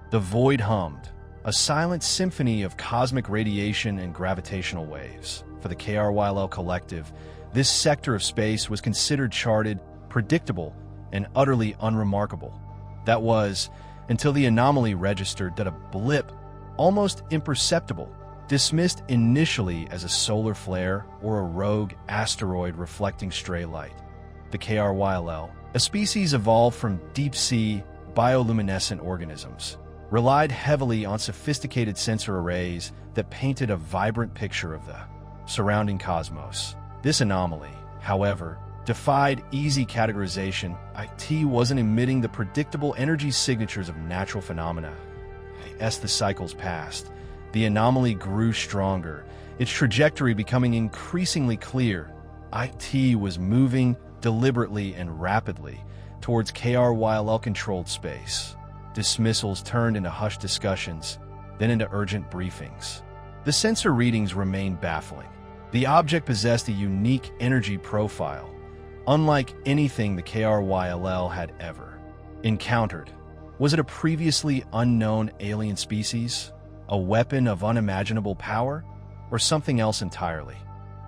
The void hummed, a silent symphony of cosmic radiation and gravitational waves. For the KRYLL collective, this sector of space was considered charted, predictable, and utterly unremarkable. That was, until the anomaly registered that a blip, almost imperceptible, dismissed initially as a solar flare or a rogue asteroid reflecting stray light. The KRYLL, a species evolved from deep-sea bioluminescent organisms, relied heavily on sophisticated sensor arrays that painted a vibrant picture of the surrounding cosmos. This anomaly, however, defied easy categorization. It wasn't emitting the predictable energy signatures of natural phenomena. As the cycles passed, the anomaly grew stronger, its trajectory becoming increasingly clear. IT was moving deliberately and rapidly towards KRYLL-controlled space. Dismissals turned into hushed discussions, then into urgent briefings. The sensor readings remained baffling. The object possessed a unique energy profile, unlike anything the KRYLL had ever encountered. Was it a previously unknown alien species, a weapon of unimaginable power, or something else entirely?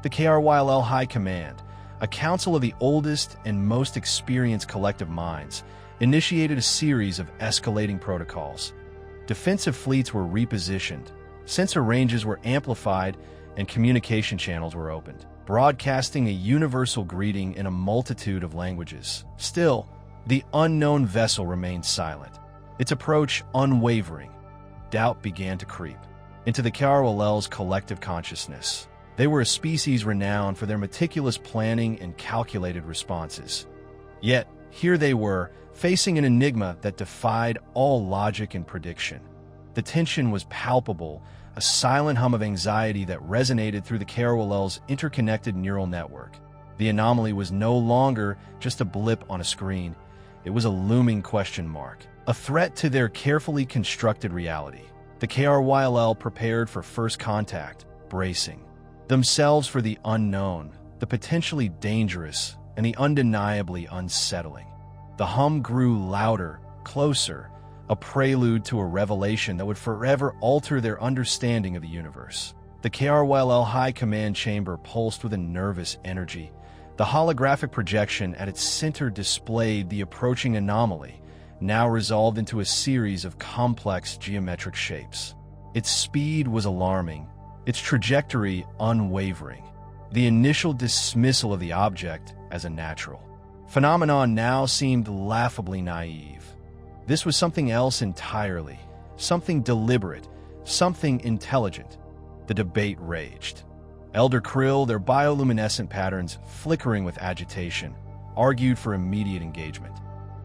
The KRYLL High Command, a council of the oldest and most experienced collective minds, initiated a series of escalating protocols. Defensive fleets were repositioned, sensor ranges were amplified, and communication channels were opened, broadcasting a universal greeting in a multitude of languages. Still, the unknown vessel remained silent, its approach unwavering. Doubt began to creep into the KRYLL's collective consciousness. They were a species renowned for their meticulous planning and calculated responses. Yet, here they were, facing an enigma that defied all logic and prediction. The tension was palpable, a silent hum of anxiety that resonated through the KRYLL's interconnected neural network. The anomaly was no longer just a blip on a screen. It was a looming question mark, a threat to their carefully constructed reality. The KRYLL prepared for first contact, bracing themselves for the unknown, the potentially dangerous, and the undeniably unsettling. The hum grew louder, closer, a prelude to a revelation that would forever alter their understanding of the universe. The KRYLL High Command Chamber pulsed with a nervous energy. The holographic projection at its center displayed the approaching anomaly, now resolved into a series of complex geometric shapes. Its speed was alarming, its trajectory unwavering. The initial dismissal of the object as a natural phenomenon now seemed laughably naive. This was something else entirely, something deliberate, something intelligent. The debate raged. Elder Krill, their bioluminescent patterns flickering with agitation, argued for immediate engagement.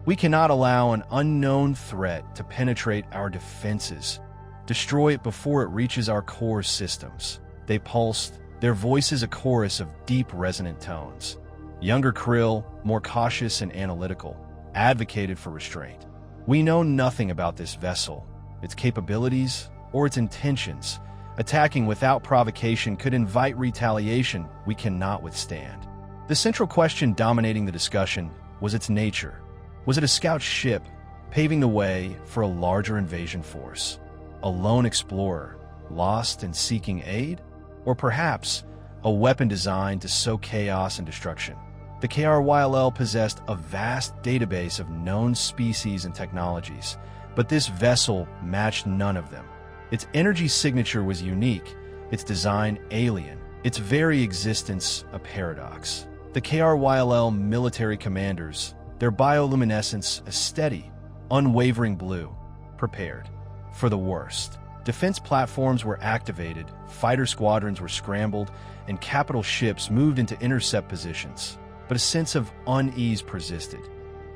We cannot allow an unknown threat to penetrate our defenses, destroy it before it reaches our core systems. They pulsed, their voices a chorus of deep, resonant tones. Younger Krill, more cautious and analytical, advocated for restraint. We know nothing about this vessel, its capabilities, or its intentions. Attacking without provocation could invite retaliation we cannot withstand. The central question dominating the discussion was its nature. Was it a scout ship, paving the way for a larger invasion force? A lone explorer, lost and seeking aid? Or perhaps a weapon designed to sow chaos and destruction? The KRYLL possessed a vast database of known species and technologies, but this vessel matched none of them. Its energy signature was unique, its design alien, its very existence a paradox. The KRYLL military commanders, their bioluminescence a steady, unwavering blue, prepared for the worst. Defense platforms were activated, fighter squadrons were scrambled, and capital ships moved into intercept positions. But a sense of unease persisted.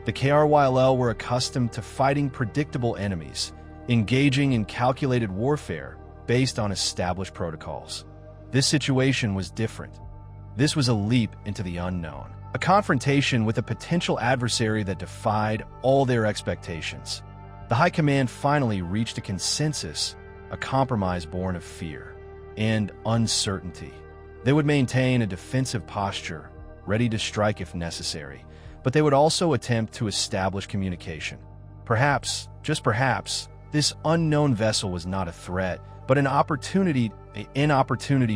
The KRYLL were accustomed to fighting predictable enemies, engaging in calculated warfare based on established protocols. This situation was different. This was a leap into the unknown, a confrontation with a potential adversary that defied all their expectations. The High Command finally reached a consensus, a compromise born of fear and uncertainty. They would maintain a defensive posture, ready to strike if necessary, but they would also attempt to establish communication. Perhaps, just perhaps, This unknown vessel was not a threat, but an opportunity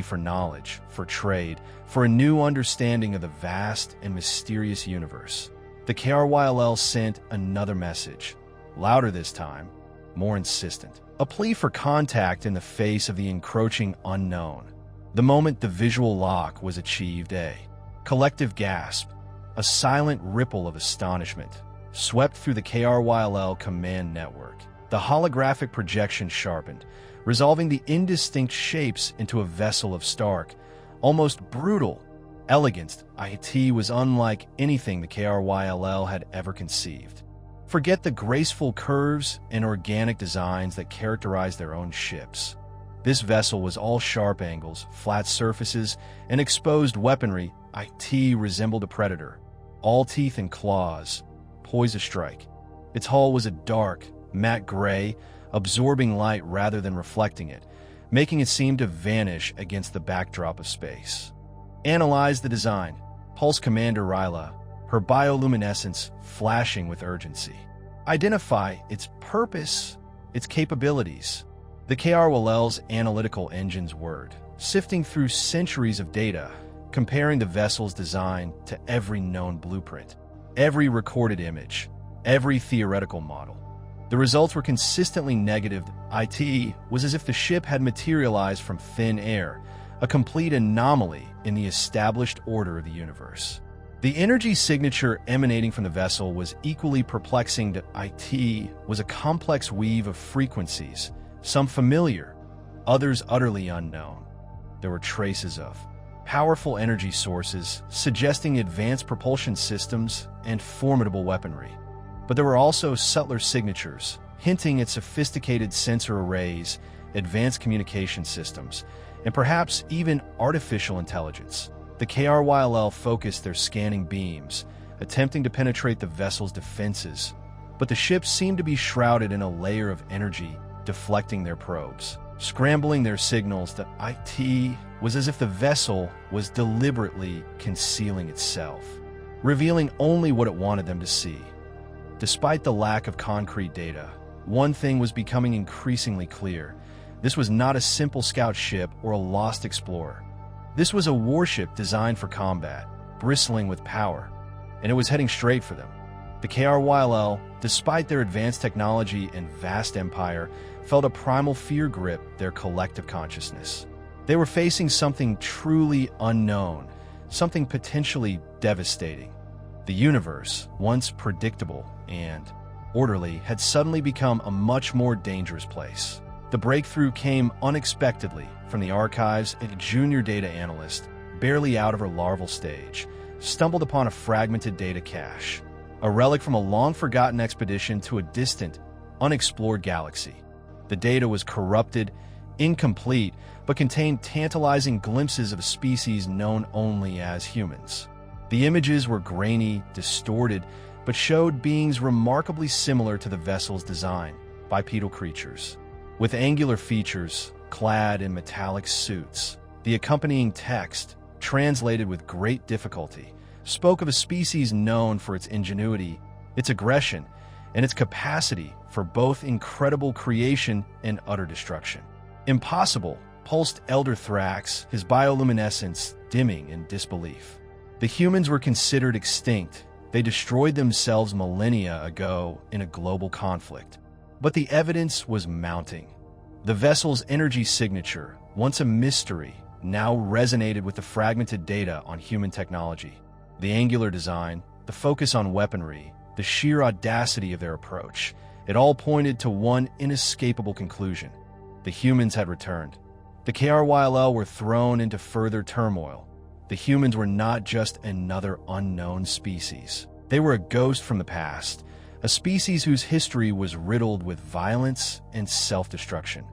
for knowledge, for trade, for a new understanding of the vast and mysterious universe. The KRYLL sent another message, louder this time, more insistent. A plea for contact in the face of the encroaching unknown. The moment the visual lock was achieved, a collective gasp, a silent ripple of astonishment, swept through the KRYLL command network. The holographic projection sharpened, resolving the indistinct shapes into a vessel of stark, almost brutal elegance. It was unlike anything the KRYLL had ever conceived. Forget the graceful curves and organic designs that characterized their own ships. This vessel was all sharp angles, flat surfaces, and exposed weaponry. It resembled a predator, all teeth and claws, poised to strike. Its hull was a dark, matte gray, absorbing light rather than reflecting it, making it seem to vanish against the backdrop of space. Analyze the design. Pulse Commander Ryla, her bioluminescence flashing with urgency. Identify its purpose, its capabilities. The KRYLL's analytical engines whirred, sifting through centuries of data, comparing the vessel's design to every known blueprint, every recorded image, every theoretical model. The results were consistently negative. It was as if the ship had materialized from thin air, a complete anomaly in the established order of the universe. The energy signature emanating from the vessel was equally perplexing. It was a complex weave of frequencies, some familiar, others utterly unknown. There were traces of powerful energy sources, suggesting advanced propulsion systems and formidable weaponry. But there were also subtler signatures, hinting at sophisticated sensor arrays, advanced communication systems, and perhaps even artificial intelligence. The KRYLL focused their scanning beams, attempting to penetrate the vessel's defenses, but the ship seemed to be shrouded in a layer of energy, deflecting their probes, scrambling their signals. It was as if the vessel was deliberately concealing itself, revealing only what it wanted them to see. Despite the lack of concrete data, one thing was becoming increasingly clear. This was not a simple scout ship or a lost explorer. This was a warship designed for combat, bristling with power, and it was heading straight for them. The KRYLL, despite their advanced technology and vast empire, felt a primal fear grip their collective consciousness. They were facing something truly unknown, something potentially devastating. The universe, once predictable and orderly, had suddenly become a much more dangerous place. The breakthrough came unexpectedly from the archives. A junior data analyst, barely out of her larval stage, stumbled upon a fragmented data cache, a relic from a long-forgotten expedition to a distant, unexplored galaxy. The data was corrupted, incomplete, but contained tantalizing glimpses of a species known only as humans. The images were grainy, distorted, but showed beings remarkably similar to the vessel's design, bipedal creatures, with angular features, clad in metallic suits. The accompanying text, translated with great difficulty, spoke of a species known for its ingenuity, its aggression, and its capacity for both incredible creation and utter destruction. Impossible, pulsed Elder Thrax, his bioluminescence dimming in disbelief. The humans were considered extinct. They destroyed themselves millennia ago in a global conflict. But the evidence was mounting. The vessel's energy signature, once a mystery, now resonated with the fragmented data on human technology. The angular design, the focus on weaponry, the sheer audacity of their approach, it all pointed to one inescapable conclusion. The humans had returned. The KRYLL were thrown into further turmoil. The humans were not just another unknown species. They were a ghost from the past, a species whose history was riddled with violence and self-destruction.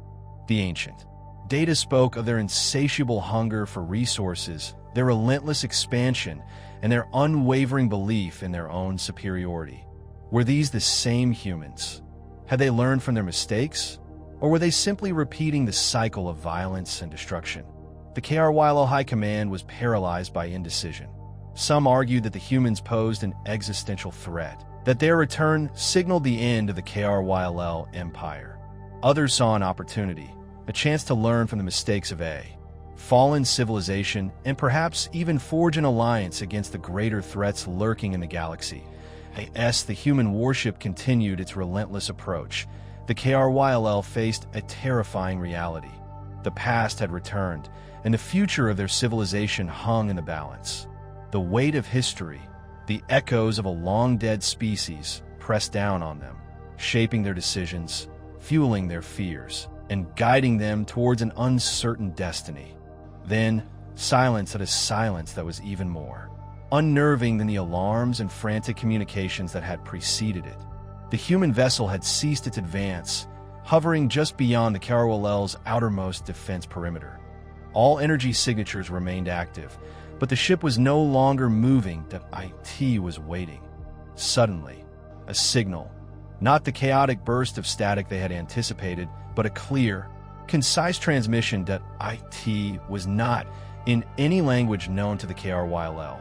The ancient data spoke of their insatiable hunger for resources, their relentless expansion, and their unwavering belief in their own superiority. Were these the same humans? Had they learned from their mistakes? Or were they simply repeating the cycle of violence and destruction? The KRYLL High Command was paralyzed by indecision. Some argued that the humans posed an existential threat, that their return signaled the end of the KRYLL empire. Others saw an opportunity, a chance to learn from the mistakes of a fallen civilization and perhaps even forge an alliance against the greater threats lurking in the galaxy. As the human warship continued its relentless approach, the KRYLL faced a terrifying reality. The past had returned, and the future of their civilization hung in the balance. The weight of history, the echoes of a long-dead species, pressed down on them, shaping their decisions, fueling their fears, and guiding them towards an uncertain destiny. Then, silence at a silence that was even more unnerving than the alarms and frantic communications that had preceded it. The human vessel had ceased its advance, hovering just beyond the KRYLL's outermost defense perimeter. All energy signatures remained active, but the ship was no longer moving. The IT was waiting. Suddenly, a signal, not the chaotic burst of static they had anticipated, but a clear, concise transmission that IT was not in any language known to the KRYLL,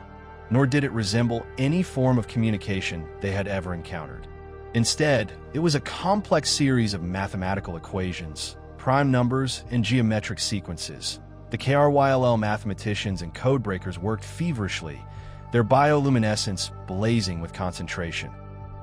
nor did it resemble any form of communication they had ever encountered. Instead, it was a complex series of mathematical equations, prime numbers, and geometric sequences. The KRYLL mathematicians and codebreakers worked feverishly, their bioluminescence blazing with concentration.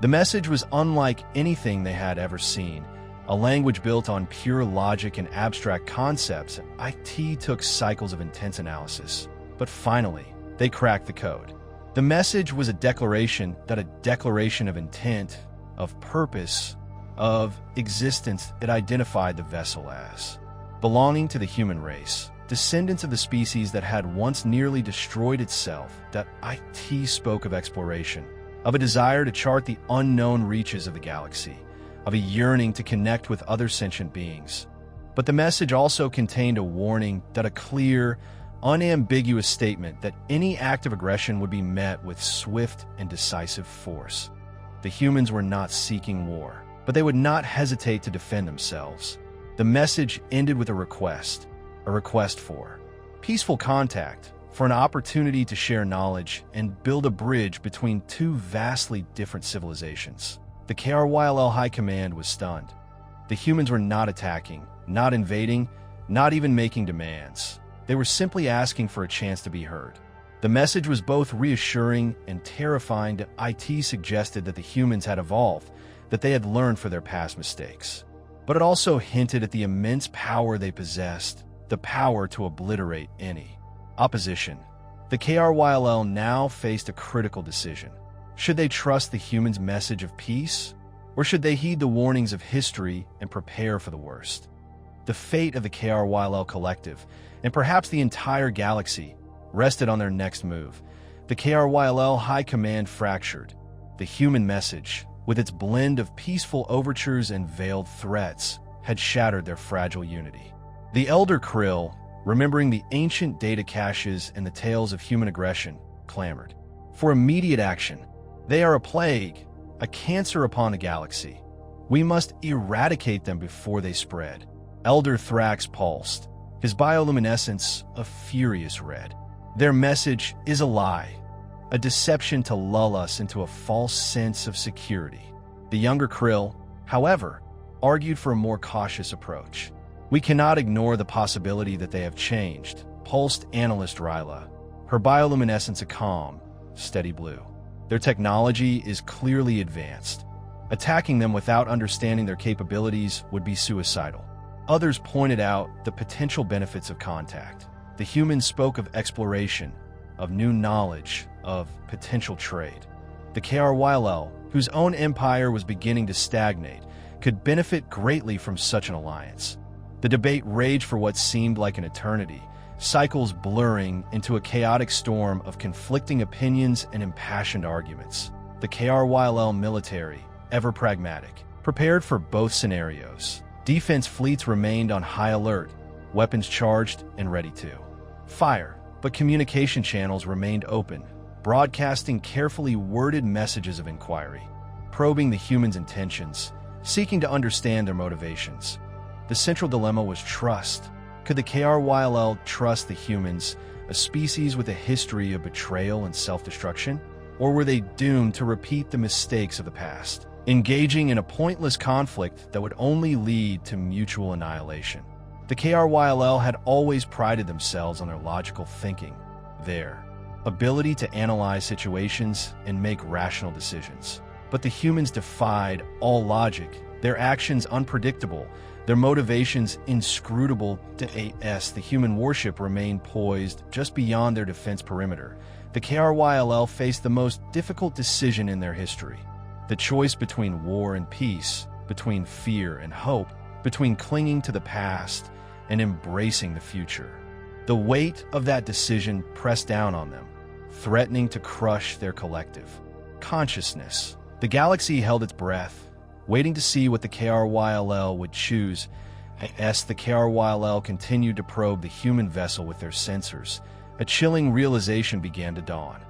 The message was unlike anything they had ever seen, a language built on pure logic and abstract concepts. IT took cycles of intense analysis, but finally, they cracked the code. The message was a declaration of intent, of purpose, of existence. It identified the vessel as belonging to the human race, descendants of the species that had once nearly destroyed itself. That IT spoke of exploration, of a desire to chart the unknown reaches of the galaxy, of a yearning to connect with other sentient beings. But the message also contained a warning, that a clear, unambiguous statement that any act of aggression would be met with swift and decisive force. The humans were not seeking war, but they would not hesitate to defend themselves. The message ended with a request for peaceful contact, for an opportunity to share knowledge and build a bridge between two vastly different civilizations. The KRYLL High Command was stunned. The humans were not attacking, not invading, not even making demands. They were simply asking for a chance to be heard. The message was both reassuring and terrifying. That IT suggested that the humans had evolved, that they had learned from their past mistakes. But it also hinted at the immense power they possessed, the power to obliterate any opposition. The KRYLL now faced a critical decision. Should they trust the humans' message of peace, or should they heed the warnings of history and prepare for the worst? The fate of the KRYLL collective, and perhaps the entire galaxy, rested on their next move. The KRYLL High Command fractured. The human message, with its blend of peaceful overtures and veiled threats, had shattered their fragile unity. The Elder Krill, remembering the ancient data caches and the tales of human aggression, clamored for immediate action. They are a plague, a cancer upon the galaxy. We must eradicate them before they spread. Elder Thrax pulsed, his bioluminescence a furious red. Their message is a lie, a deception to lull us into a false sense of security. The younger Krill, however, argued for a more cautious approach. We cannot ignore the possibility that they have changed, pulsed analyst Ryla, her bioluminescence a calm, steady blue. Their technology is clearly advanced. Attacking them without understanding their capabilities would be suicidal. Others pointed out the potential benefits of contact. The humans spoke of exploration, of new knowledge, of potential trade. The KRYLL, whose own empire was beginning to stagnate, could benefit greatly from such an alliance. The debate raged for what seemed like an eternity, cycles blurring into a chaotic storm of conflicting opinions and impassioned arguments. The KRYLL military, ever pragmatic, prepared for both scenarios. Defense fleets remained on high alert, weapons charged and ready to fire, but communication channels remained open, broadcasting carefully worded messages of inquiry, probing the humans' intentions, seeking to understand their motivations. The central dilemma was trust. Could the KRYLL trust the humans, a species with a history of betrayal and self-destruction? Or were they doomed to repeat the mistakes of the past? engaging in a pointless conflict that would only lead to mutual annihilation. The KRYLL had always prided themselves on their logical thinking, their ability to analyze situations and make rational decisions. But the humans defied all logic, their actions unpredictable, their motivations inscrutable. The human warship remained poised just beyond their defense perimeter. The KRYLL faced the most difficult decision in their history. The choice between war and peace, between fear and hope, between clinging to the past and embracing the future. The weight of that decision pressed down on them, threatening to crush their collective consciousness. The galaxy held its breath, waiting to see what the KRYLL would choose. As the KRYLL continued to probe the human vessel with their sensors, a chilling realization began to dawn.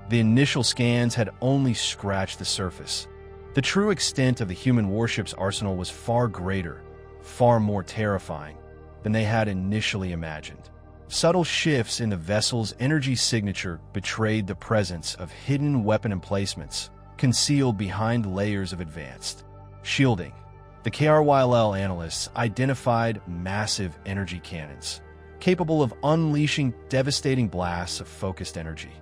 The initial scans had only scratched the surface. The true extent of the human warship's arsenal was far greater, far more terrifying than they had initially imagined. Subtle shifts in the vessel's energy signature betrayed the presence of hidden weapon emplacements concealed behind layers of advanced shielding. The KRYLL analysts identified massive energy cannons, capable of unleashing devastating blasts of focused energy.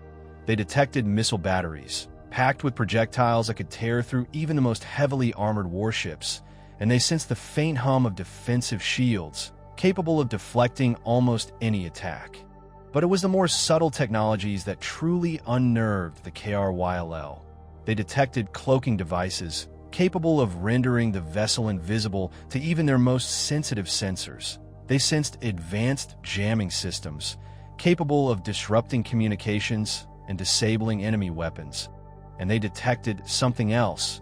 They detected missile batteries, packed with projectiles that could tear through even the most heavily armored warships, and they sensed the faint hum of defensive shields, capable of deflecting almost any attack. But it was the more subtle technologies that truly unnerved the KRYLL. They detected cloaking devices, capable of rendering the vessel invisible to even their most sensitive sensors. They sensed advanced jamming systems, capable of disrupting communications and disabling enemy weapons. And they detected something else,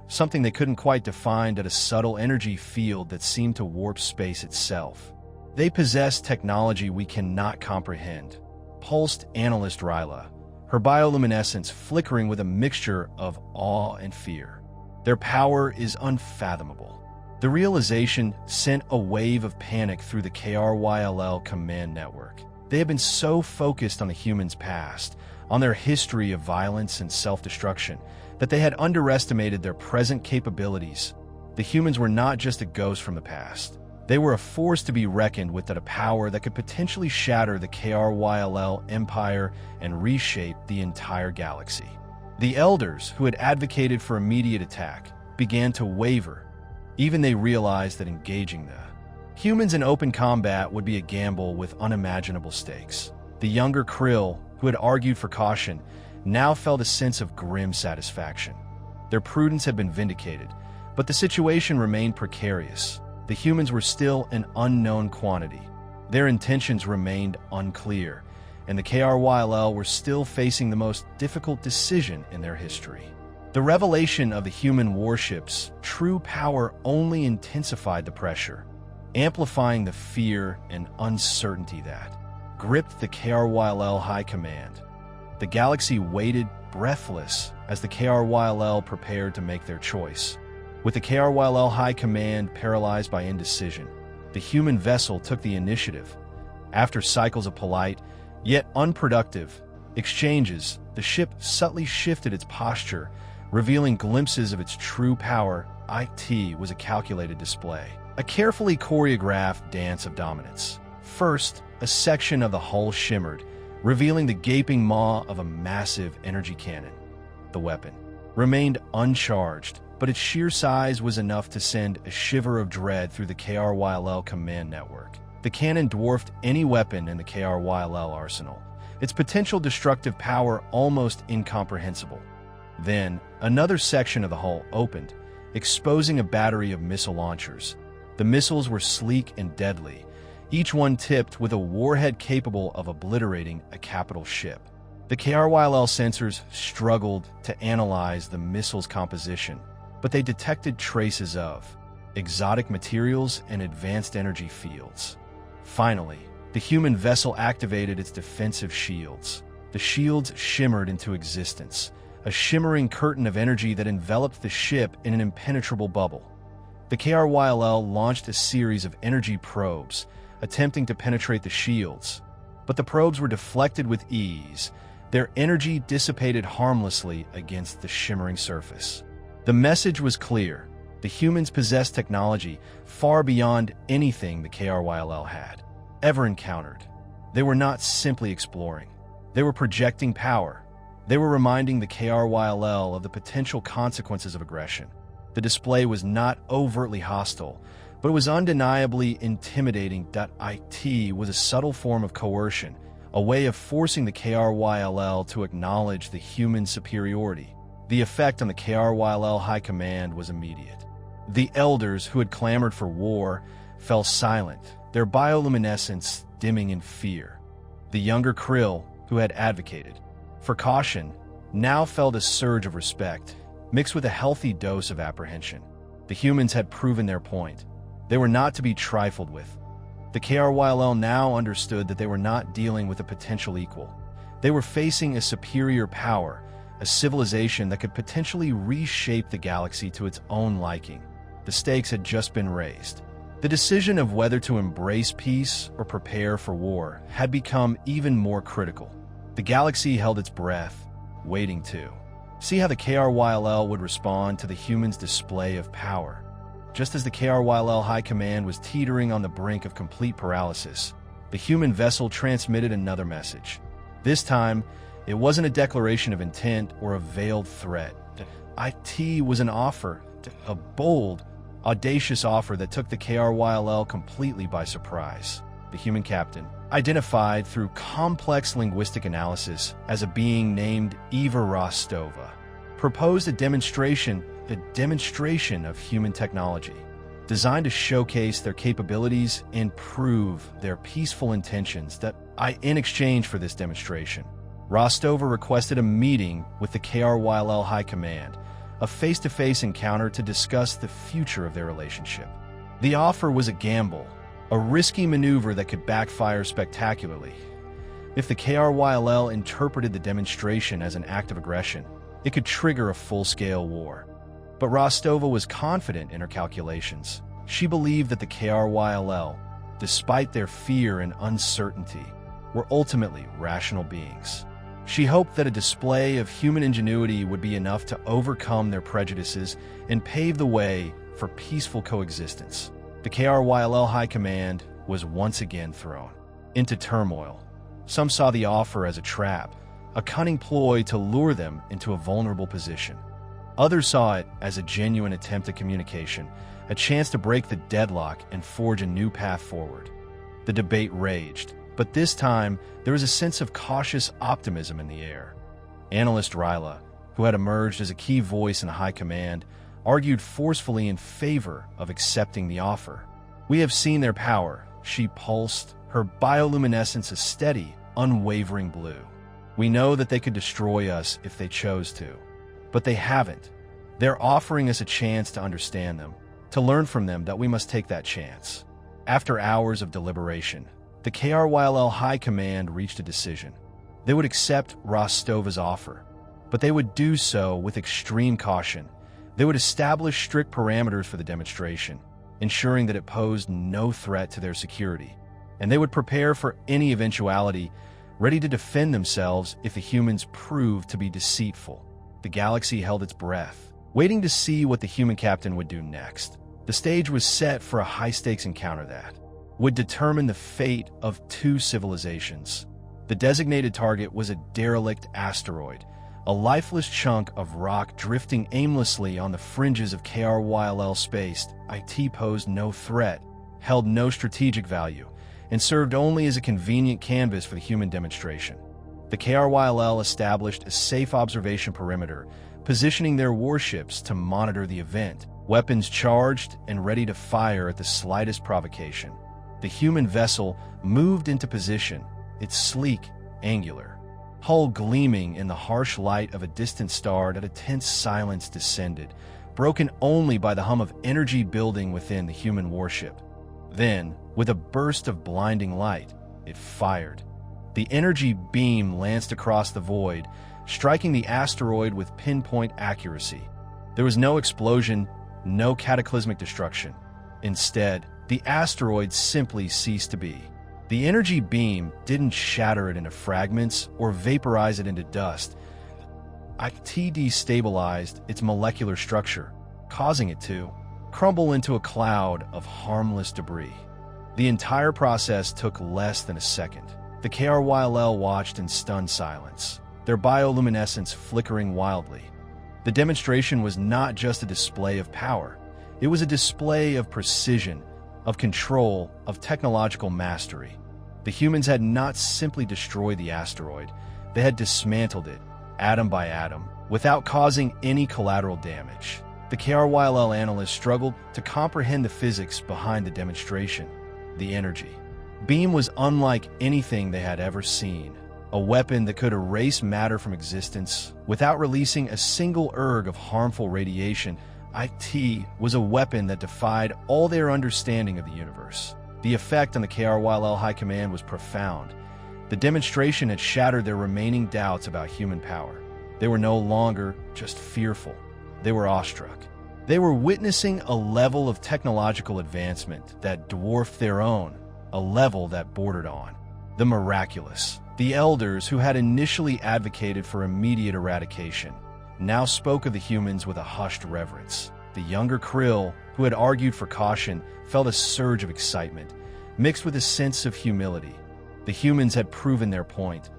something they couldn't quite define, a subtle energy field that seemed to warp space itself. They possessed technology we cannot comprehend, pulsed analyst Ryla, her bioluminescence flickering with a mixture of awe and fear. Their power is unfathomable. The realization sent a wave of panic through the KRYLL command network. They had been so focused on the humans' past, on their history of violence and self-destruction, that they had underestimated their present capabilities. The humans were not just a ghost from the past. They were a force to be reckoned with, a power that could potentially shatter the KRYLL empire and reshape the entire galaxy. The elders, who had advocated for immediate attack, began to waver. Even they realized that engaging the humans in open combat would be a gamble with unimaginable stakes. The younger Krill, who had argued for caution, now felt a sense of grim satisfaction. Their prudence had been vindicated, but the situation remained precarious. The humans were still an unknown quantity. Their intentions remained unclear, and the KRYLL were still facing the most difficult decision in their history. The revelation of the human warship's true power only intensified the pressure, amplifying the fear and uncertainty that gripped the KRYLL High Command. The galaxy waited breathless as the KRYLL prepared to make their choice. With the KRYLL High Command paralyzed by indecision, the human vessel took the initiative. After cycles of polite, yet unproductive, exchanges, the ship subtly shifted its posture, revealing glimpses of its true power. It was a calculated display, a carefully choreographed dance of dominance. First, a section of the hull shimmered, revealing the gaping maw of a massive energy cannon. The weapon remained uncharged, but its sheer size was enough to send a shiver of dread through the KRYLL command network. The cannon dwarfed any weapon in the KRYLL arsenal, its potential destructive power almost incomprehensible. Then, another section of the hull opened, exposing a battery of missile launchers. The missiles were sleek and deadly, each one tipped with a warhead capable of obliterating a capital ship. The KRYLL sensors struggled to analyze the missile's composition, but they detected traces of exotic materials and advanced energy fields. Finally, the human vessel activated its defensive shields. The shields shimmered into existence, a shimmering curtain of energy that enveloped the ship in an impenetrable bubble. The KRYLL launched a series of energy probes, attempting to penetrate the shields, but the probes were deflected with ease, their energy dissipated harmlessly against the shimmering surface. The message was clear. The humans possessed technology far beyond anything the KRYLL had ever encountered. They were not simply exploring. They were projecting power. They were reminding the KRYLL of the potential consequences of aggression. The display was not overtly hostile, but it was undeniably intimidating. It was a subtle form of coercion, a way of forcing the KRYLL to acknowledge the human superiority. The effect on the KRYLL High Command was immediate. The elders who had clamored for war fell silent, their bioluminescence dimming in fear. The younger Krill, who had advocated for caution, now felt a surge of respect, mixed with a healthy dose of apprehension. The humans had proven their point. They were not to be trifled with. The KRYLL now understood that they were not dealing with a potential equal. They were facing a superior power, a civilization that could potentially reshape the galaxy to its own liking. The stakes had just been raised. The decision of whether to embrace peace or prepare for war had become even more critical. The galaxy held its breath, waiting to see how the KRYLL would respond to the humans' display of power. Just as the KRYLL High Command was teetering on the brink of complete paralysis, the human vessel transmitted another message. This time, it wasn't a declaration of intent or a veiled threat. It was an offer, a bold, audacious offer that took the KRYLL completely by surprise. The human captain, identified through complex linguistic analysis as a being named Eva Rostova, proposed a demonstration of human technology, designed to showcase their capabilities and prove their peaceful intentions. In exchange for this demonstration, Rostova requested a meeting with the KRYLL High Command, a face-to-face encounter to discuss the future of their relationship. The offer was a gamble, a risky maneuver that could backfire spectacularly. If the KRYLL interpreted the demonstration as an act of aggression, it could trigger a full-scale war. But Rostova was confident in her calculations. She believed that the KRYLL, despite their fear and uncertainty, were ultimately rational beings. She hoped that a display of human ingenuity would be enough to overcome their prejudices and pave the way for peaceful coexistence. The KRYLL High Command was once again thrown into turmoil. Some saw the offer as a trap, a cunning ploy to lure them into a vulnerable position. Others saw it as a genuine attempt at communication, a chance to break the deadlock and forge a new path forward. The debate raged, but this time there was a sense of cautious optimism in the air. Analyst Ryla, who had emerged as a key voice in the High Command, argued forcefully in favor of accepting the offer. "We have seen their power," she pulsed, her bioluminescence a steady, unwavering blue. "We know that they could destroy us if they chose to. But they haven't. They're offering us a chance to understand them, to learn from them that we must take that chance." After hours of deliberation, the KRYLL High Command reached a decision. They would accept Rostova's offer, but they would do so with extreme caution. They would establish strict parameters for the demonstration, ensuring that it posed no threat to their security, and they would prepare for any eventuality, ready to defend themselves if the humans proved to be deceitful. The galaxy held its breath, waiting to see what the human captain would do next. The stage was set for a high-stakes encounter that would determine the fate of two civilizations. The designated target was a derelict asteroid, a lifeless chunk of rock drifting aimlessly on the fringes of KRYLL space. It posed no threat, held no strategic value, and served only as a convenient canvas for the human demonstration. The KRYLL established a safe observation perimeter, positioning their warships to monitor the event, weapons charged and ready to fire at the slightest provocation. The human vessel moved into position, its sleek, angular hull gleaming in the harsh light of a distant star. A tense silence descended, broken only by the hum of energy building within the human warship. Then, with a burst of blinding light, it fired. The energy beam lanced across the void, striking the asteroid with pinpoint accuracy. There was no explosion, no cataclysmic destruction. Instead, the asteroid simply ceased to be. The energy beam didn't shatter it into fragments or vaporize it into dust. IT destabilized its molecular structure, causing it to crumble into a cloud of harmless debris. The entire process took less than a second. The KRYLL watched in stunned silence, their bioluminescence flickering wildly. The demonstration was not just a display of power. It was a display of precision, of control, of technological mastery. The humans had not simply destroyed the asteroid, they had dismantled it, atom by atom, without causing any collateral damage. The KRYLL analysts struggled to comprehend the physics behind the demonstration. The energy beam was unlike anything they had ever seen, a weapon that could erase matter from existence without releasing a single erg of harmful radiation. IT was a weapon that defied all their understanding of the universe. The effect on the KRYLL High Command was profound. The demonstration had shattered their remaining doubts about human power. They were no longer just fearful. They were awestruck. They were witnessing a level of technological advancement that dwarfed their own, a level that bordered on the miraculous. The elders who had initially advocated for immediate eradication now spoke of the humans with a hushed reverence. The younger Krill, who had argued for caution, felt a surge of excitement, mixed with a sense of humility. The humans had proven their point.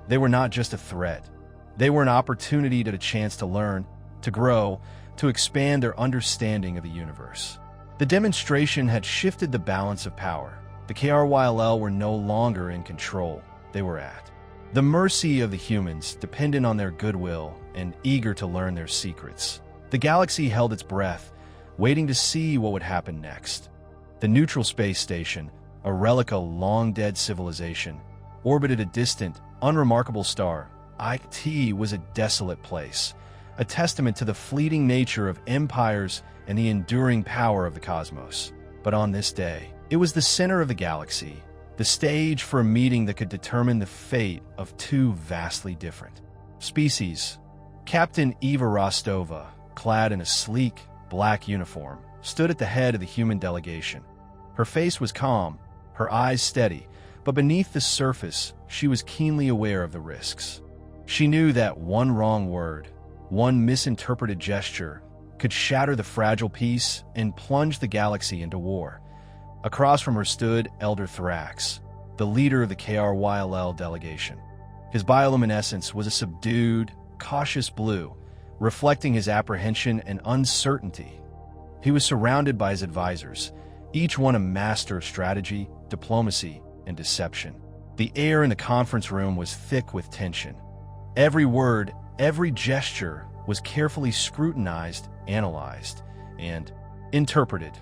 They were not just a threat. They were an opportunity and a chance to learn, to grow, to expand their understanding of the universe. The demonstration had shifted the balance of power. The KRYLL were no longer in control. They were at the mercy of the humans, dependent on their goodwill and eager to learn their secrets. The galaxy held its breath, waiting to see what would happen next. The neutral space station, a relic of long-dead civilization, orbited a distant, unremarkable star. IT was a desolate place, a testament to the fleeting nature of empires and the enduring power of the cosmos. But on this day, it was the center of the galaxy, the stage for a meeting that could determine the fate of two vastly different species. Captain Eva Rostova, clad in a sleek, black uniform, stood at the head of the human delegation. Her face was calm, her eyes steady, but beneath the surface, she was keenly aware of the risks. She knew that one wrong word, one misinterpreted gesture, could shatter the fragile peace and plunge the galaxy into war. Across from her stood Elder Thrax, the leader of the KRYLL delegation. His bioluminescence was a subdued, cautious blue, reflecting his apprehension and uncertainty. He was surrounded by his advisors, each one a master of strategy, diplomacy, and deception. The air in the conference room was thick with tension. Every word, every gesture was carefully scrutinized, analyzed, and interpreted.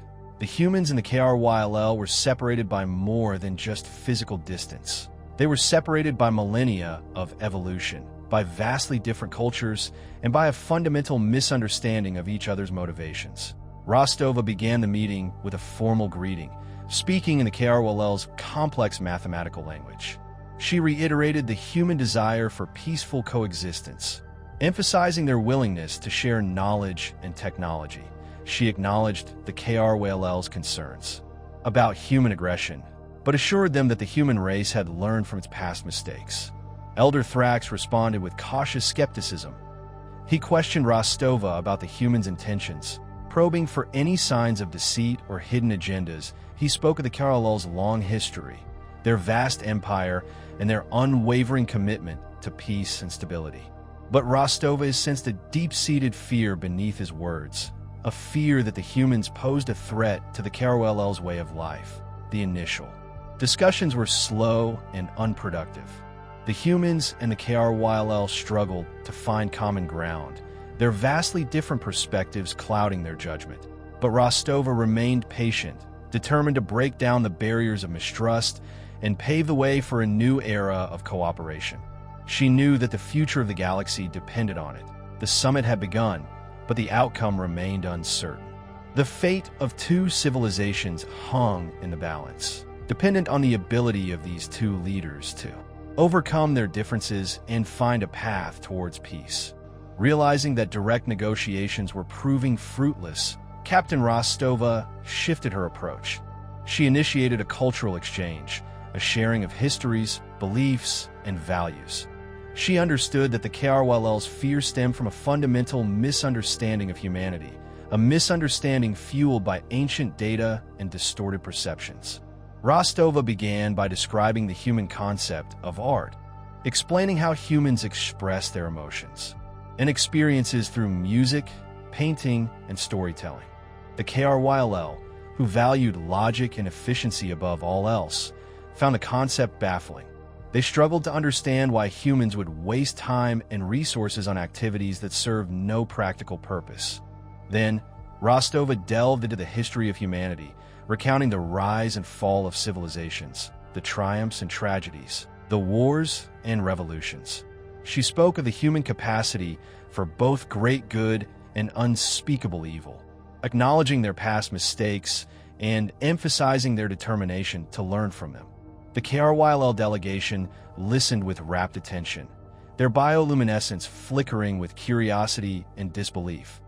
The humans in the KRYLL were separated by more than just physical distance. They were separated by millennia of evolution, by vastly different cultures, and by a fundamental misunderstanding of each other's motivations. Rostova began the meeting with a formal greeting, speaking in the KRYLL's complex mathematical language. She reiterated the human desire for peaceful coexistence, emphasizing their willingness to share knowledge and technology. She acknowledged the KRYLL's concerns about human aggression, but assured them that the human race had learned from its past mistakes. Elder Thrax responded with cautious skepticism. He questioned Rostova about the humans' intentions, probing for any signs of deceit or hidden agendas. He spoke of the KRYLL's long history, their vast empire, and their unwavering commitment to peace and stability. But Rostova sensed a deep-seated fear beneath his words, a fear that the humans posed a threat to the KRYLL's way of life. The initial discussions were slow and unproductive. The humans and the KRYLL struggled to find common ground, their vastly different perspectives clouding their judgment. But Rostova remained patient, determined to break down the barriers of mistrust and pave the way for a new era of cooperation. She knew that the future of the galaxy depended on it. The summit had begun, but the outcome remained uncertain. The fate of two civilizations hung in the balance, dependent on the ability of these two leaders to overcome their differences and find a path towards peace. Realizing that direct negotiations were proving fruitless, Captain Rostova shifted her approach. She initiated a cultural exchange, a sharing of histories, beliefs, and values. She understood that the KRYL's fear stemmed from a fundamental misunderstanding of humanity, a misunderstanding fueled by ancient data and distorted perceptions. Rostova began by describing the human concept of art, explaining how humans express their emotions and experiences through music, painting, and storytelling. The KRYL, who valued logic and efficiency above all else, found the concept baffling. They struggled to understand why humans would waste time and resources on activities that served no practical purpose. Then, Rostova delved into the history of humanity, recounting the rise and fall of civilizations, the triumphs and tragedies, the wars and revolutions. She spoke of the human capacity for both great good and unspeakable evil, acknowledging their past mistakes and emphasizing their determination to learn from them. The KRYL delegation listened with rapt attention, their bioluminescence flickering with curiosity and disbelief.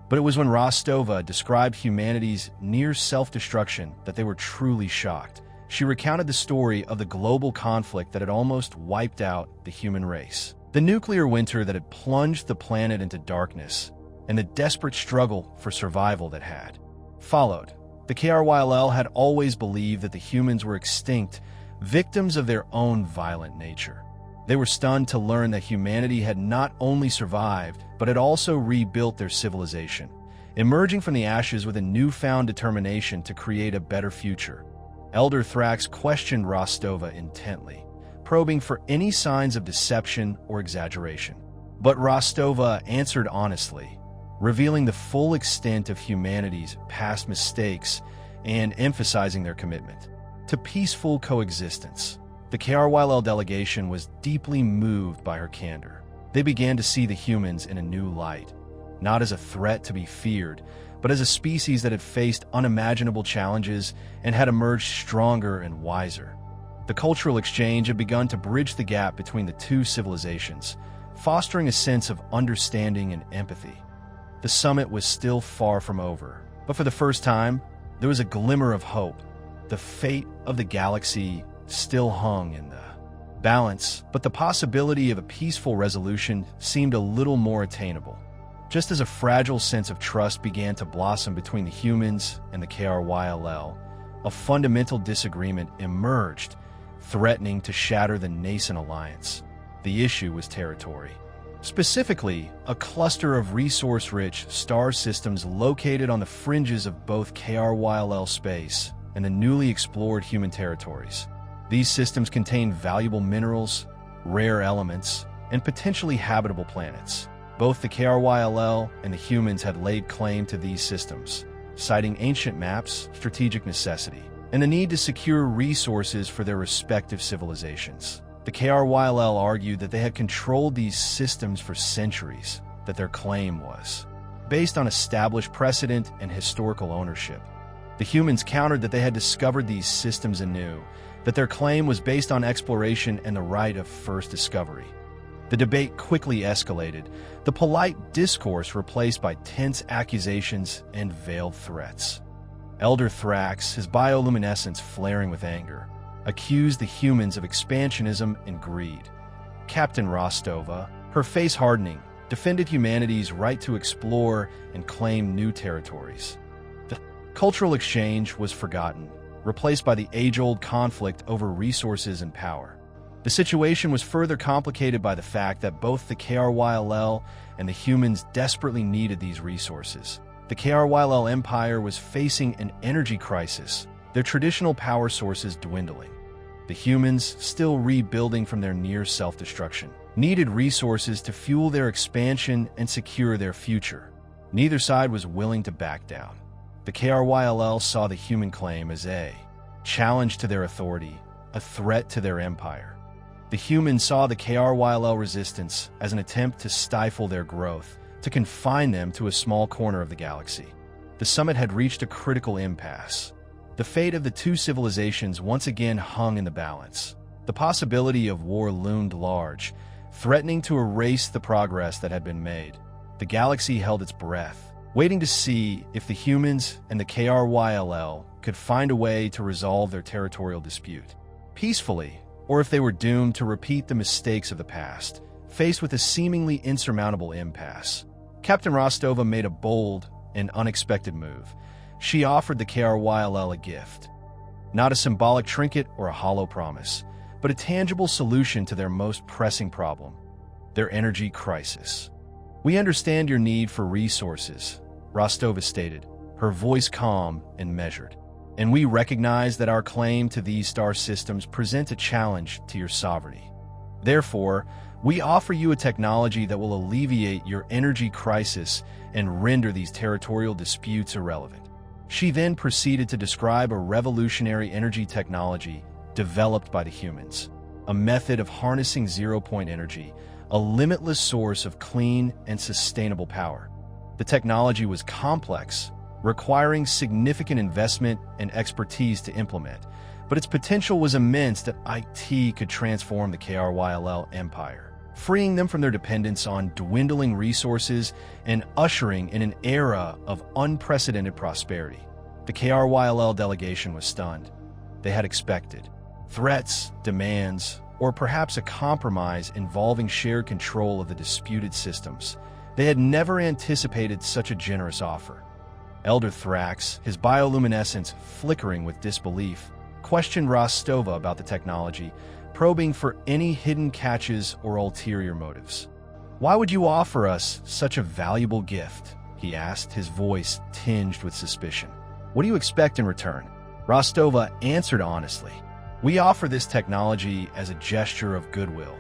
But it was when Rostova described humanity's near self-destruction that they were truly shocked. She recounted the story of the global conflict that had almost wiped out the human race, the nuclear winter that had plunged the planet into darkness, and the desperate struggle for survival that had followed. The KRYL had always believed that the humans were extinct, victims of their own violent nature. They were stunned to learn that humanity had not only survived, but had also rebuilt their civilization, emerging from the ashes with a newfound determination to create a better future. Elder Thrax questioned Rostova intently, probing for any signs of deception or exaggeration. But Rostova answered honestly, revealing the full extent of humanity's past mistakes and emphasizing their commitment to peaceful coexistence. The KRYL delegation was deeply moved by her candor. They began to see the humans in a new light, not as a threat to be feared, but as a species that had faced unimaginable challenges and had emerged stronger and wiser. The cultural exchange had begun to bridge the gap between the two civilizations, fostering a sense of understanding and empathy. The summit was still far from over, but for the first time, there was a glimmer of hope. The fate of the galaxy still hung in the balance, but the possibility of a peaceful resolution seemed a little more attainable. Just as a fragile sense of trust began to blossom between the humans and the KRYL, a fundamental disagreement emerged, threatening to shatter the nascent alliance. The issue was territory. Specifically, a cluster of resource-rich star systems located on the fringes of both KRYL space and the newly explored human territories. These systems contain valuable minerals, rare elements, and potentially habitable planets. Both the KRYL and the humans had laid claim to these systems, citing ancient maps, strategic necessity, and the need to secure resources for their respective civilizations. The KRYL argued that they had controlled these systems for centuries, that their claim was based on established precedent and historical ownership. The humans countered that they had discovered these systems anew, that their claim was based on exploration and the right of first discovery. The debate quickly escalated, the polite discourse replaced by tense accusations and veiled threats. Elder Thrax, his bioluminescence flaring with anger, accused the humans of expansionism and greed. Captain Rostova, her face hardening, defended humanity's right to explore and claim new territories. The cultural exchange was forgotten, replaced by the age-old conflict over resources and power. The situation was further complicated by the fact that both the KRYL and the humans desperately needed these resources. The KRYL Empire was facing an energy crisis, their traditional power sources dwindling. The humans, still rebuilding from their near self-destruction, needed resources to fuel their expansion and secure their future. Neither side was willing to back down. The KRYL saw the human claim as a challenge to their authority, a threat to their empire. The humans saw the KRYL resistance as an attempt to stifle their growth, to confine them to a small corner of the galaxy. The summit had reached a critical impasse. The fate of the two civilizations once again hung in the balance. The possibility of war loomed large, threatening to erase the progress that had been made. The galaxy held its breath, waiting to see if the humans and the KRYL could find a way to resolve their territorial dispute peacefully, or if they were doomed to repeat the mistakes of the past, faced with a seemingly insurmountable impasse. Captain Rostova made a bold and unexpected move. She offered the KRYLL a gift. Not a symbolic trinket or a hollow promise, but a tangible solution to their most pressing problem, their energy crisis. "We understand your need for resources," Rostova stated, her voice calm and measured. "And we recognize that our claim to these star systems present a challenge to your sovereignty. Therefore, we offer you a technology that will alleviate your energy crisis and render these territorial disputes irrelevant." She then proceeded to describe a revolutionary energy technology developed by the humans, a method of harnessing zero-point energy, a limitless source of clean and sustainable power. The technology was complex, requiring significant investment and expertise to implement, but its potential was immense that IT could transform the KRYLL empire, freeing them from their dependence on dwindling resources and ushering in an era of unprecedented prosperity. The KRYLL delegation was stunned. They had expected threats, demands, or perhaps a compromise involving shared control of the disputed systems. They had never anticipated such a generous offer. Elder Thrax, his bioluminescence flickering with disbelief, questioned Rostova about the technology, probing for any hidden catches or ulterior motives. "Why would you offer us such a valuable gift?" he asked, his voice tinged with suspicion. "What do you expect in return?" Rostova answered honestly. "We offer this technology as a gesture of goodwill,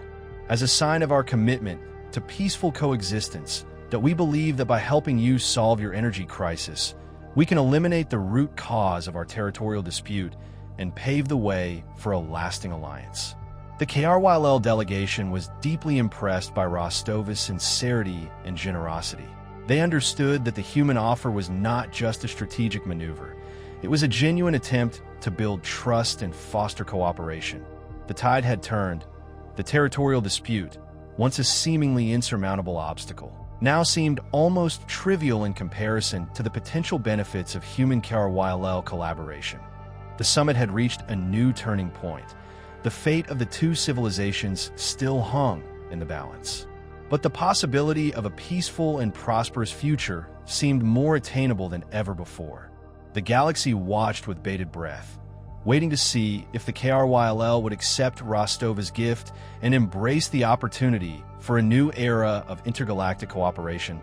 as a sign of our commitment to peaceful coexistence, that we believe that by helping you solve your energy crisis, we can eliminate the root cause of our territorial dispute and pave the way for a lasting alliance." The KRYLL delegation was deeply impressed by Rostova's sincerity and generosity. They understood that the human offer was not just a strategic maneuver. It was a genuine attempt to build trust and foster cooperation. The tide had turned. The territorial dispute, once a seemingly insurmountable obstacle, now seemed almost trivial in comparison to the potential benefits of human-KRYLL collaboration. The summit had reached a new turning point. The fate of the two civilizations still hung in the balance. But the possibility of a peaceful and prosperous future seemed more attainable than ever before. The galaxy watched with bated breath, waiting to see if the KRYLL would accept Rostova's gift and embrace the opportunity for a new era of intergalactic cooperation.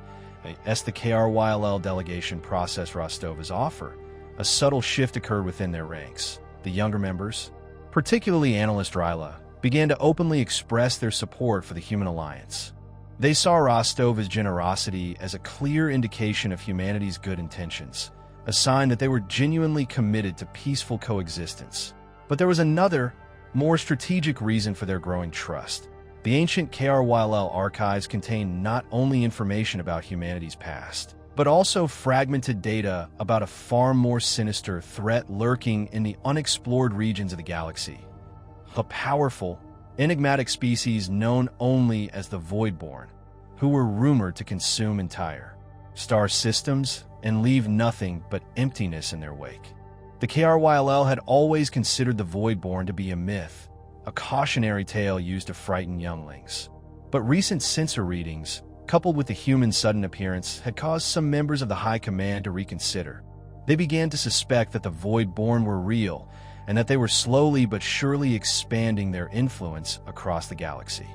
As the KRYLL delegation processed Rostova's offer, a subtle shift occurred within their ranks. The younger members, particularly Analyst Ryla, began to openly express their support for the human alliance. They saw Rostova's generosity as a clear indication of humanity's good intentions, a sign that they were genuinely committed to peaceful coexistence. But there was another, more strategic reason for their growing trust. The ancient KRYLL archives contain not only information about humanity's past, but also fragmented data about a far more sinister threat lurking in the unexplored regions of the galaxy. A powerful, enigmatic species known only as the Voidborn, who were rumored to consume entire star systems and leave nothing but emptiness in their wake. The KRYLL had always considered the Voidborn to be a myth, a cautionary tale used to frighten younglings. But recent sensor readings, coupled with the human's sudden appearance, had caused some members of the High Command to reconsider. They began to suspect that the Voidborn were real, and that they were slowly but surely expanding their influence across the galaxy.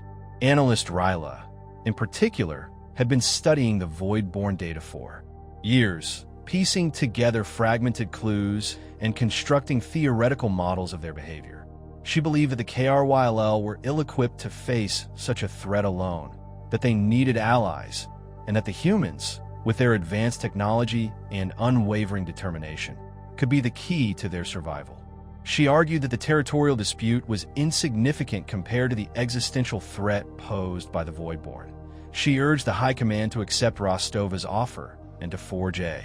Analyst Ryla, in particular, had been studying the Voidborn data for years, piecing together fragmented clues and constructing theoretical models of their behavior. She believed that the KRYLL were ill-equipped to face such a threat alone, that they needed allies, and that the humans, with their advanced technology and unwavering determination, could be the key to their survival. She argued that the territorial dispute was insignificant compared to the existential threat posed by the Voidborn. She urged the High Command to accept Rostova's offer and to forge a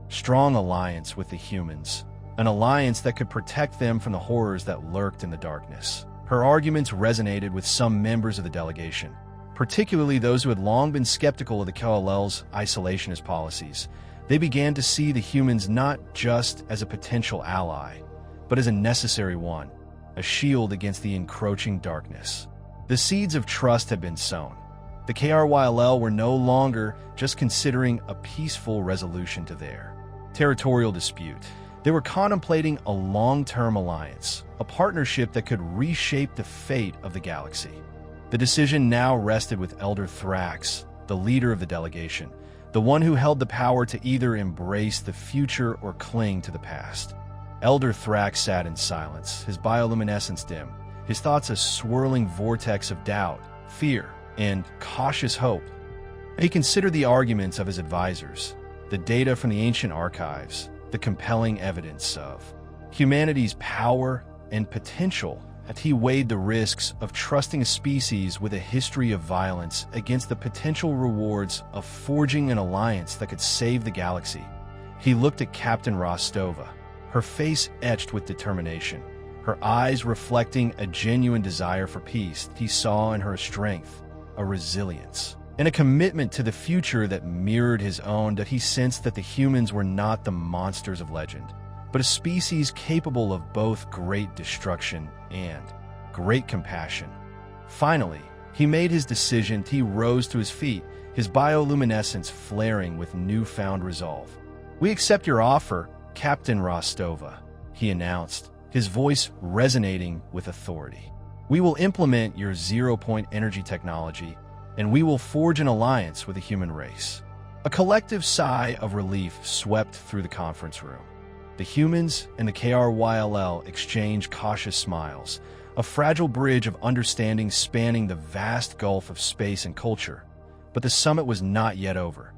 strong alliance with the humans, an alliance that could protect them from the horrors that lurked in the darkness. Her arguments resonated with some members of the delegation, particularly those who had long been skeptical of the KRYLL's isolationist policies. They began to see the humans not just as a potential ally, but as a necessary one, a shield against the encroaching darkness. The seeds of trust had been sown. The KRYLL were no longer just considering a peaceful resolution to their territorial dispute. They were contemplating a long-term alliance, a partnership that could reshape the fate of the galaxy. The decision now rested with Elder Thrax, the leader of the delegation, the one who held the power to either embrace the future or cling to the past. Elder Thrax sat in silence, his bioluminescence dim, his thoughts a swirling vortex of doubt, fear, and cautious hope. He considered the arguments of his advisors, the data from the ancient archives, the compelling evidence of humanity's power and potential, and he weighed the risks of trusting a species with a history of violence against the potential rewards of forging an alliance that could save the galaxy. He looked at Captain Rostova, her face etched with determination, her eyes reflecting a genuine desire for peace. He saw in her a strength, a resilience, and a commitment to the future that mirrored his own. That he sensed that the humans were not the monsters of legend, but a species capable of both great destruction and great compassion. Finally, he made his decision. He rose to his feet, his bioluminescence flaring with newfound resolve. "We accept your offer, Captain Rostova," he announced, his voice resonating with authority. "We will implement your zero-point energy technology, and we will forge an alliance with the human race." A collective sigh of relief swept through the conference room. The humans and the KRYLL exchanged cautious smiles, a fragile bridge of understanding spanning the vast gulf of space and culture. But the summit was not yet over.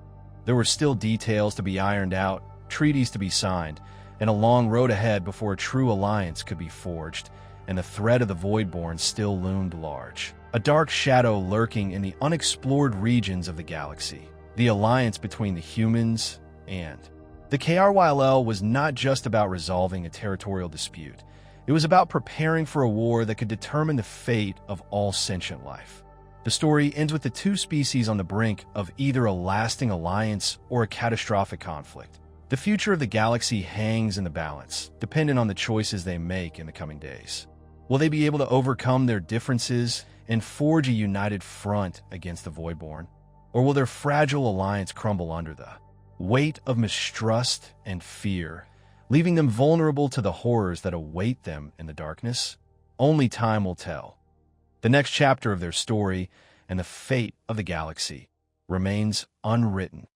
There were still details to be ironed out, treaties to be signed, and a long road ahead before a true alliance could be forged, and the threat of the Voidborn still loomed large, a dark shadow lurking in the unexplored regions of the galaxy. The alliance between the humans and the KRYLL was not just about resolving a territorial dispute. It was about preparing for a war that could determine the fate of all sentient life. The story ends with the two species on the brink of either a lasting alliance or a catastrophic conflict. The future of the galaxy hangs in the balance, dependent on the choices they make in the coming days. Will they be able to overcome their differences and forge a united front against the Voidborn? Or will their fragile alliance crumble under the weight of mistrust and fear, leaving them vulnerable to the horrors that await them in the darkness? Only time will tell. The next chapter of their story and the fate of the galaxy remains unwritten.